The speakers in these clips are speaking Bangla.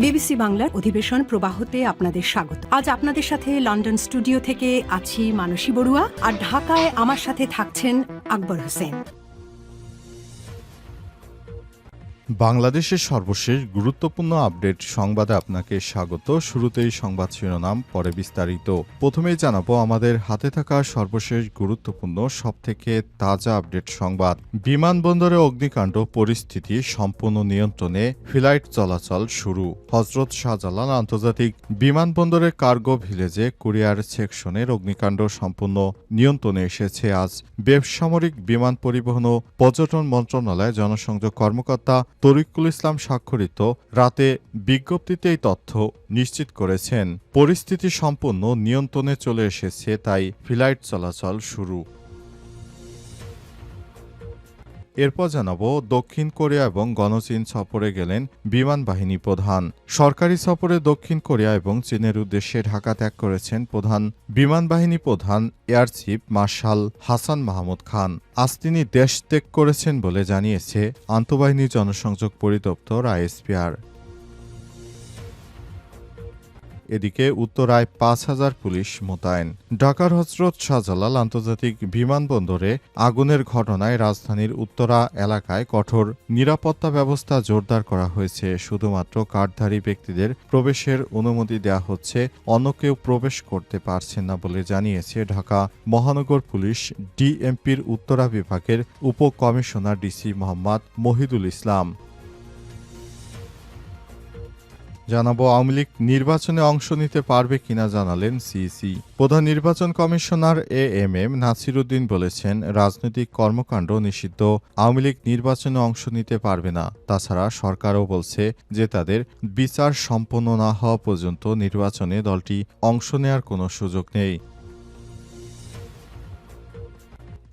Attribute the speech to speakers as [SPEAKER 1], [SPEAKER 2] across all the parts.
[SPEAKER 1] বিবিসি বাংলার অধিবেশন প্রবাহতে আপনাদের স্বাগত। আজ আপনাদের সাথে লন্ডন স্টুডিও থেকে আছি মানসী বড়ুয়া, আর ঢাকায় আমার সাথে থাকছেন আকবর হোসেন।
[SPEAKER 2] বাংলাদেশের সর্বশেষ গুরুত্বপূর্ণ আপডেট সংবাদে আপনাকে স্বাগত। শুরুতেই সংবাদ শিরোনাম, পরে বিস্তারিত। প্রথমেই জানাবো আমাদের হাতে থাকা সর্বশেষ গুরুত্বপূর্ণ সবথেকে তাজা আপডেট সংবাদ। বিমানবন্দরে অগ্নিকাণ্ড, পরিস্থিতি সম্পূর্ণ নিয়ন্ত্রণে, ফ্লাইট চলাচল শুরু। হজরত শাহজালাল আন্তর্জাতিক বিমানবন্দরের কার্গো ভিলেজে কুরিয়ার সেকশনের অগ্নিকাণ্ড সম্পূর্ণ নিয়ন্ত্রণে এসেছে আজ। বেসামরিক বিমান পরিবহন ও পর্যটন মন্ত্রণালয় জনসংযোগ কর্মকর্তা তরিকুল ইসলাম স্বাক্ষরিত রাতে বিজ্ঞপ্তিতে এই তথ্য নিশ্চিত করেছেন। পরিস্থিতি সম্পূর্ণ নিয়ন্ত্রণে চলে এসেছে, তাই ফ্লাইট চলাচল শুরু। এরপর জানাবো দক্ষিণ কোরিয়া এবং গণচীন সফরে গেলেন বিমান বাহিনী প্রধান। সরকারি সফরে দক্ষিণ কোরিয়া এবং চীনের উদ্দেশ্যে ঢাকা ত্যাগ করেছেন প্রধান বিমান বাহিনী প্রধান air chief marshal Hasan Mahmud Khan. আজ তিনি দেশ ত্যাগ করেছেন বলে জানিয়েছে আন্তঃবাহিনী জনসংযোগ পরিদপ্তর আইএসপিআর। এদিকে উত্তরায় ৫,০০০ পুলিশ মোতায়েন। ঢাকার হজরত শাহজালাল আন্তর্জাতিক বিমানবন্দরে আগুনের ঘটনায় রাজধানীর উত্তরা এলাকায় কঠোর নিরাপত্তা ব্যবস্থা জোরদার করা হয়েছে। শুধুমাত্র কার্ডধারী ব্যক্তিদের প্রবেশের অনুমতি দেওয়া হচ্ছে, অন্য কেউ প্রবেশ করতে পারছেন না বলে জানিয়েছে ঢাকা মহানগর পুলিশ ডিএমপির উত্তরা বিভাগের উপকমিশনার ডিসি মোহাম্মদ মহিদুল ইসলাম। জানাবো আওয়ামী লীগ নির্বাচনে অংশ নিতে পারবে কিনা জানালেন সিইসি। প্রধান নির্বাচন কমিশনার এএমএম নাসির উদ্দিন বলেছেন, রাজনৈতিক কর্মকাণ্ড নিষিদ্ধ, আওয়ামী লীগ নির্বাচনে অংশ নিতে পারবে না। তাছাড়া সরকারও বলছে যে তাদের বিচার সম্পন্ন না হওয়া পর্যন্ত নির্বাচনে দলটি অংশ নেয়ার কোনো সুযোগ নেই।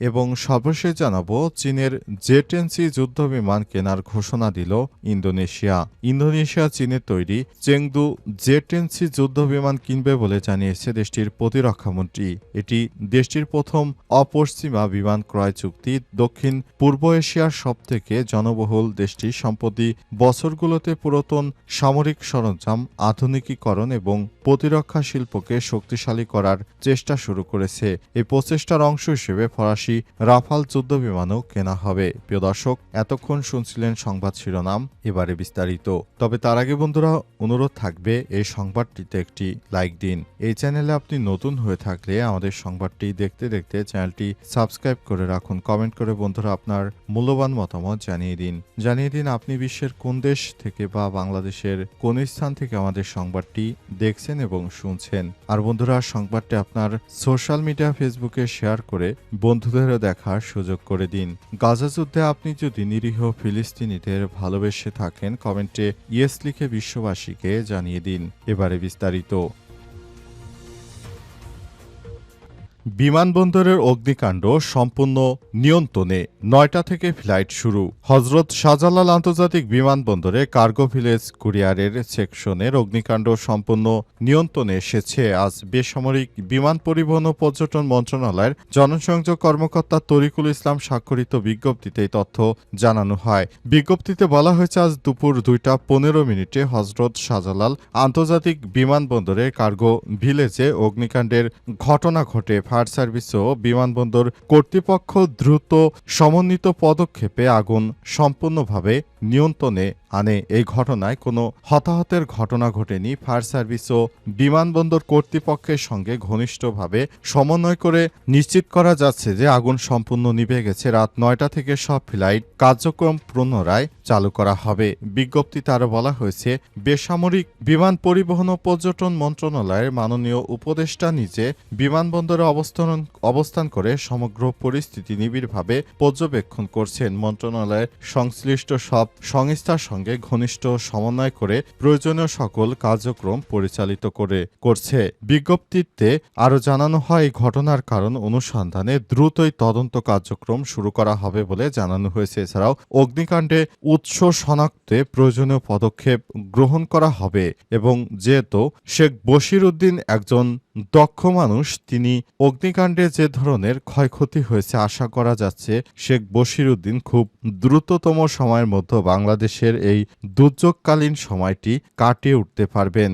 [SPEAKER 2] এবং সর্বশেষ জানাবো চীনের জে-10C যুদ্ধবিমান কেনার ঘোষণা দিল ইন্দোনেশিয়া। ইন্দোনেশিয়া চীনের তৈরি চেংদু জে-10C যুদ্ধবিমান কিনবে বলে জানিয়েছে দেশটির প্রতিরক্ষামন্ত্রী। এটি দেশটির প্রথম অপশ্চিমা বিমান ক্রয় চুক্তি। দক্ষিণ পূর্ব এশিয়ার সবথেকে জনবহুল দেশটি সম্প্রতি বছরগুলোতে পুরাতন সামরিক সরঞ্জাম আধুনিকীকরণ এবং প্রতিরক্ষা শিল্পকে শক্তিশালী করার চেষ্টা শুরু করেছে। এই প্রচেষ্টার অংশ হিসেবে ফরাসি রাফাল যুদ্ধবিমানও কেনা হবে। প্রিয় দর্শক, এতক্ষণ শুনছিলেন সংবাদ শিরোনাম, এবারে বিস্তারিত। তবে তার আগে বন্ধুরা অনুরোধ থাকবে এই সংবাদটিতে একটি লাইক দিন। এই চ্যানেলে আপনি নতুন হয়ে থাকলে আমাদের সংবাদটি দেখতে দেখতে চ্যানেলটি সাবস্ক্রাইব করে রাখুন। কমেন্ট করে বন্ধুরা আপনার মূল্যবান মতামত জানিয়ে দিন আপনি বিশ্বের কোন দেশ থেকে বা বাংলাদেশের কোন স্থান থেকে আমাদের সংবাদটি দেখছেন এবং শুনছেন। আর বন্ধুরা সংবাদটি আপনার সোশ্যাল মিডিয়া ফেসবুকে শেয়ার করে বন্ধুদেরও দেখার সুযোগ করে দিন। গাজা যুদ্ধে আপনি যদি নিরীহ ফিলিস্তিনিদের ভালোবেসে থাকেন, কমেন্টে ইয়েস লিখে বিশ্ববাসীকে জানিয়ে দিন। এবারে বিস্তারিত। বিমানবন্দরের অগ্নিকাণ্ড সম্পূর্ণ নিয়ন্ত্রণে, ৯টা থেকে ফ্লাইট শুরু। হজরত শাহজালাল আন্তর্জাতিক বিমানবন্দরে কার্গো ভিলেজ কুরিয়ারের সেকশনের অগ্নিকাণ্ড সম্পূর্ণ নিয়ন্ত্রণে এসেছে আজ। বেসামরিক বিমান পরিবহন ও পর্যটন মন্ত্রণালয়ের জনসংযোগ কর্মকর্তা তরিকুল ইসলাম স্বাক্ষরিত বিজ্ঞপ্তিতে এই তথ্য জানানো হয়। বিজ্ঞপ্তিতে বলা হয়েছে আজ দুপুর 2:15 হজরত শাহজালাল আন্তর্জাতিক বিমানবন্দরে কার্গো ভিলেজে অগ্নিকাণ্ডের ঘটনা ঘটে। ফায়ার সার্ভিস ও বিমানবন্দর কর্তৃপক্ষ দ্রুত সমন্বিত পদক্ষেপে আগুন সম্পূর্ণভাবে নিয়ন্ত্রণে আনে। এই ঘটনায় কোনো হতাহতের ঘটনা ঘটেনি। ফায়ার সার্ভিস ও বিমানবন্দর কর্তৃপক্ষের সঙ্গে ঘনিষ্ঠভাবে সমন্বয় করে নিশ্চিত করা যাচ্ছে যে আগুন সম্পূর্ণ নিভে গেছে। রাত ৯টা থেকে সব ফ্লাইট কার্যক্রম পুনরায় চালু করা হবে। বিজ্ঞপ্তিতে আরও বলা হয়েছে, বেসামরিক বিমান পরিবহন ও পর্যটন মন্ত্রণালয়ের মাননীয় উপদেষ্টা নিজে বিমানবন্দরে অবস্থান করে সমগ্র পরিস্থিতি নিবিড়ভাবে পর্যবেক্ষণ করছেন। মন্ত্রণালয়ের সংশ্লিষ্ট সব সংস্থার সঙ্গে ঘনিষ্ঠ সমন্বয় করে প্রয়োজনীয় সকল কার্যক্রম পরিচালিত করছে। বিজ্ঞপ্তিতে আরও জানানো হয়, এই ঘটনার কারণ অনুসন্ধানে দ্রুতই তদন্ত কার্যক্রম শুরু করা হবে বলে জানানো হয়েছে। এছাড়াও অগ্নিকাণ্ডে উৎস শনাক্তে প্রয়োজনীয় পদক্ষেপ গ্রহণ করা হবে এবং যেহেতু শেখ বশির উদ্দিন একজন দক্ষ মানুষ, তিনি অগ্নিকাণ্ডে যে ধরনের ক্ষয়ক্ষতি হয়েছে আশা করা যাচ্ছে শেখ বশির উদ্দিন খুব দ্রুততম সময়ের মধ্যে বাংলাদেশের এই দুর্যোগকালীন সময়টি কাটিয়ে উঠতে পারবেন।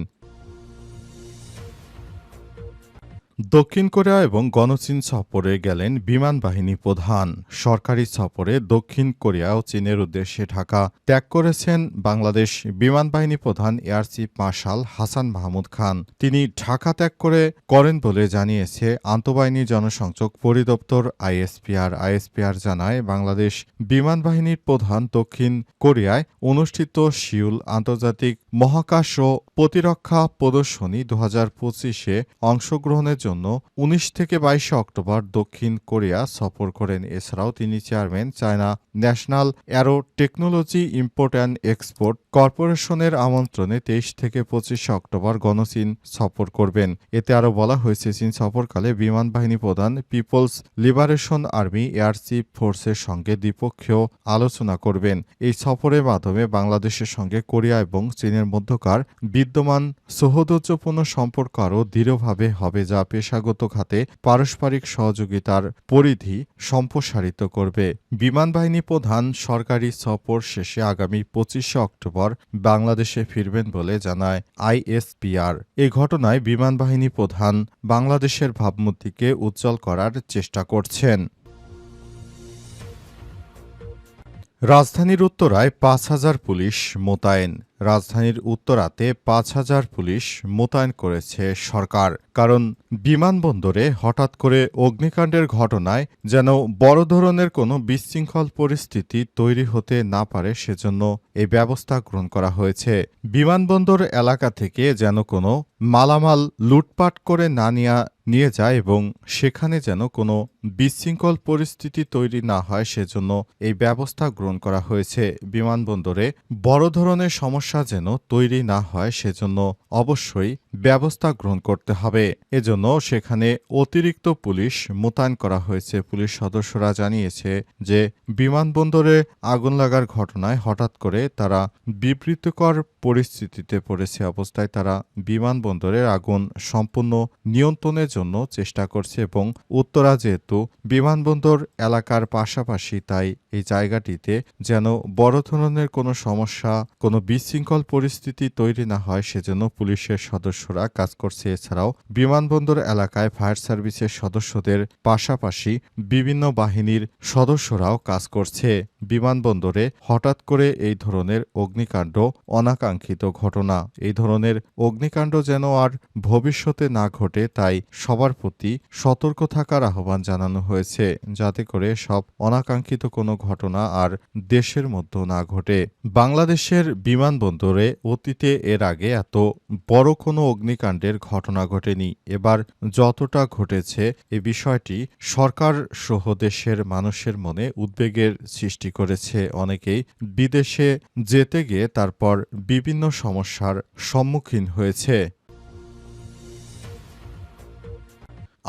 [SPEAKER 2] দক্ষিণ কোরিয়া এবং গণচীন সফরে গেলেন বিমান বাহিনী প্রধান। সরকারি সফরে দক্ষিণ কোরিয়া ও চীনের উদ্দেশ্যে ঢাকা ত্যাগ করেছেন বাংলাদেশ বিমান বাহিনী প্রধান air chief marshal Hasan Mahmud Khan. তিনি ঢাকা ত্যাগ করেন বলে জানিয়েছে আন্তঃবাহিনী জনসংযোগ পরিদপ্তর আইএসপিআর। আইএসপিআর জানায়, বাংলাদেশ বিমান বাহিনীর প্রধান দক্ষিণ কোরিয়ায় অনুষ্ঠিত সিউল আন্তর্জাতিক মহাকাশ ও প্রতিরক্ষা প্রদর্শনী 2025-এ অংশগ্রহণের জন্য 19 থেকে 22 অক্টোবর দক্ষিণ কোরিয়া সফর করেন। এছাড়াও তিনি chairman China national arrow technology import and export কর্পোরেশনের আমন্ত্রণে 23 থেকে 25 অক্টোবর গণচীন সফর করবেন। এতে আরও বলা হয়েছে, চীন সফরকালে বিমান বাহিনী প্রধান people's liberation army air chief ফোর্সের সঙ্গে দ্বিপক্ষীয় আলোচনা করবেন। এই সফরের মাধ্যমে বাংলাদেশের সঙ্গে কোরিয়া এবং চীনের মধ্যকার বিদ্যমান সৌহার্দ্যপূর্ণ সম্পর্ক আরও দৃঢ়ভাবে হবে, যা পেশাগত খাতে পারস্পরিক সহযোগিতার পরিধি সম্প্রসারিত করবে। বিমান বাহিনী প্রধান সরকারি সফর শেষে আগামী 25 অক্টোবর বাংলাদেশে ফিরবেন বলে জানায় আইএসপিআর। এই ঘটনায় বিমান বাহিনী প্রধান বাংলাদেশের ভাবমূর্তিকে উজ্জ্বল করার চেষ্টা করছেন। রাজধানীর উত্তরায় 5,000 পুলিশ মোতায়েন। রাজধানীর উত্তরাতে 5,000 পুলিশ মোতায়েন করেছে সরকার। কারণ বিমানবন্দরে হঠাৎ করে অগ্নিকাণ্ডের ঘটনায় যেন বড় ধরনের কোনো বিশৃঙ্খল পরিস্থিতি তৈরি হতে না পারে, সেজন্য এই ব্যবস্থা গ্রহণ করা হয়েছে। বিমানবন্দর এলাকা থেকে যেন কোনো মালামাল লুটপাট করে না নিয়ে যায় এবং সেখানে যেন কোনো বিশৃঙ্খল পরিস্থিতি তৈরি না হয়, সেজন্য এই ব্যবস্থা গ্রহণ করা হয়েছে। বিমানবন্দরে বড় ধরনের সমস্যা যেন তৈরি না হয়, সেজন্য অবশ্যই ব্যবস্থা গ্রহণ করতে হবে। এজন্য সেখানে অতিরিক্ত পুলিশ মোতায়েন করা হয়েছে। পুলিশ সদস্যরা জানিয়েছে যে বিমানবন্দরে আগুন লাগার ঘটনায় হঠাৎ করে তারা বিব্রতকর পরিস্থিতিতে পড়েছে। অবস্থায় তারা বিমানবন্দরের আগুন সম্পূর্ণ নিয়ন্ত্রণের জন্য চেষ্টা করছে এবং উত্তরা যেহেতু বিমানবন্দর এলাকার পাশাপাশি, তাই এই জায়গাটিতে যেন বড় ধরনের কোনো সমস্যা, কোনো বিশৃঙ্খল পরিস্থিতি তৈরি না হয়, সেজন্য পুলিশের সদস্যরা কাজ করছে। এছাড়াও বিমানবন্দর এলাকায় ফায়ার সার্ভিসের সদস্যদের পাশাপাশি বিভিন্ন বাহিনীর সদস্যরাও কাজ করছে। বিমানবন্দরে হঠাৎ করে এই ধরনের অগ্নিকাণ্ড অনাকাঙ্ক্ষিত ঘটনা। এই ধরনের অগ্নিকাণ্ড যেন আর ভবিষ্যতে না ঘটে, তাই সবার প্রতি সতর্ক থাকার আহ্বান জানানো হয়েছে, যাতে করে সব অনাকাঙ্ক্ষিত কোনো ঘটনা আর দেশের মধ্যে না ঘটে। বাংলাদেশের বিমানবন্দরে অতীতে এর আগে এত বড় কোনো অগ্নিকাণ্ডের ঘটনা ঘটেনি। এবার যতটা ঘটেছে, এ বিষয়টি সরকার সহ দেশের মানুষের মনে উদ্বেগের সৃষ্টি করেছে। অনেকেই বিদেশে যেতে গিয়ে তারপর বিভিন্ন সমস্যার সম্মুখীন হয়েছে।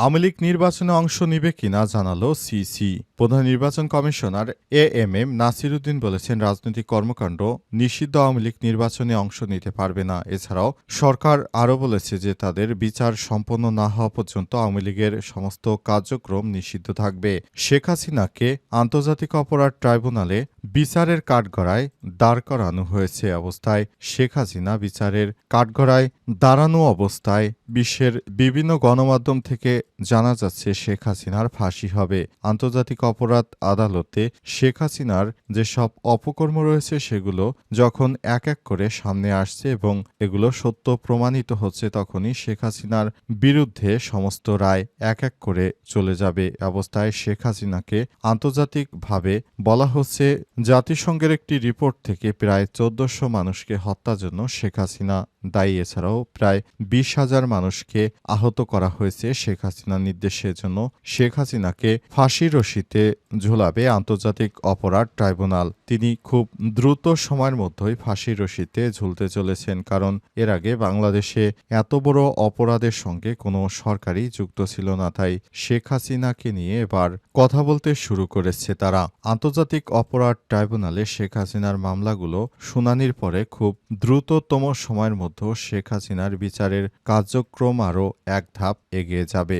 [SPEAKER 2] আওয়ামী লীগ নির্বাচনে অংশ নিবে কিনা জানালো সিসি। প্রধান নির্বাচন কমিশনার এএমএম নাসিরউদ্দিন বলেছেন, রাজনৈতিক কর্মকাণ্ড নিষিদ্ধ আওয়ামী লীগ নির্বাচনে অংশ নিতে পারবে না। এছাড়াও সরকার আরও বলেছে যে তাদের বিচার সম্পন্ন না হওয়া পর্যন্ত আওয়ামী লীগের সমস্ত কার্যক্রম নিষিদ্ধ থাকবে। শেখ হাসিনাকে আন্তর্জাতিক অপরাধ ট্রাইব্যুনালে বিচারের কাঠগড়ায় দাঁড় করানো হয়েছে। অবস্থায় শেখ হাসিনা বিচারের কাঠগড়ায় দাঁড়ানো অবস্থায় বিশ্বের বিভিন্ন গণমাধ্যম থেকে জানা যাচ্ছে শেখ হাসিনার ফাঁসি হবে। আন্তর্জাতিক অপরাধ আদালতে শেখ হাসিনার যেসব অপকর্ম রয়েছে সেগুলো যখন এক এক করে সামনে আসছে এবং এগুলো সত্য প্রমাণিত হচ্ছে, তখনই শেখ হাসিনার বিরুদ্ধে সমস্ত রায় এক এক করে চলে যাবে। অবস্থায় শেখ হাসিনাকে আন্তর্জাতিকভাবে বলা হচ্ছে, জাতিসংঘের একটি রিপোর্ট থেকে প্রায় 1400 মানুষকে হত্যার জন্য শেখ হাসিনা দায়ী। এছাড়াও প্রায় 20,000 মানুষকে আহত করা হয়েছে শেখ হাসিনার নির্দেশের জন্য। শেখ হাসিনাকে ফাঁসির রশিতে ঝোলাবে আন্তর্জাতিক অপরাধ ট্রাইব্যুনাল। তিনি খুব দ্রুত সময়ের মধ্যেই ফাঁসির রশিতে ঝুলতে চলেছেন, কারণ এর আগে বাংলাদেশে এত বড় অপরাধের সঙ্গে কোনো সরকারই যুক্ত ছিল না। তাই শেখ হাসিনাকে নিয়ে এবার কথা বলতে শুরু করেছে তারা। আন্তর্জাতিক অপরাধ ট্রাইব্যুনালে শেখ হাসিনার মামলাগুলো শুনানির পরে খুব দ্রুততম সময়ের মধ্যে শেখ হাসিনার বিচারের কার্যক্রম আরও এক ধাপ এগিয়ে যাবে।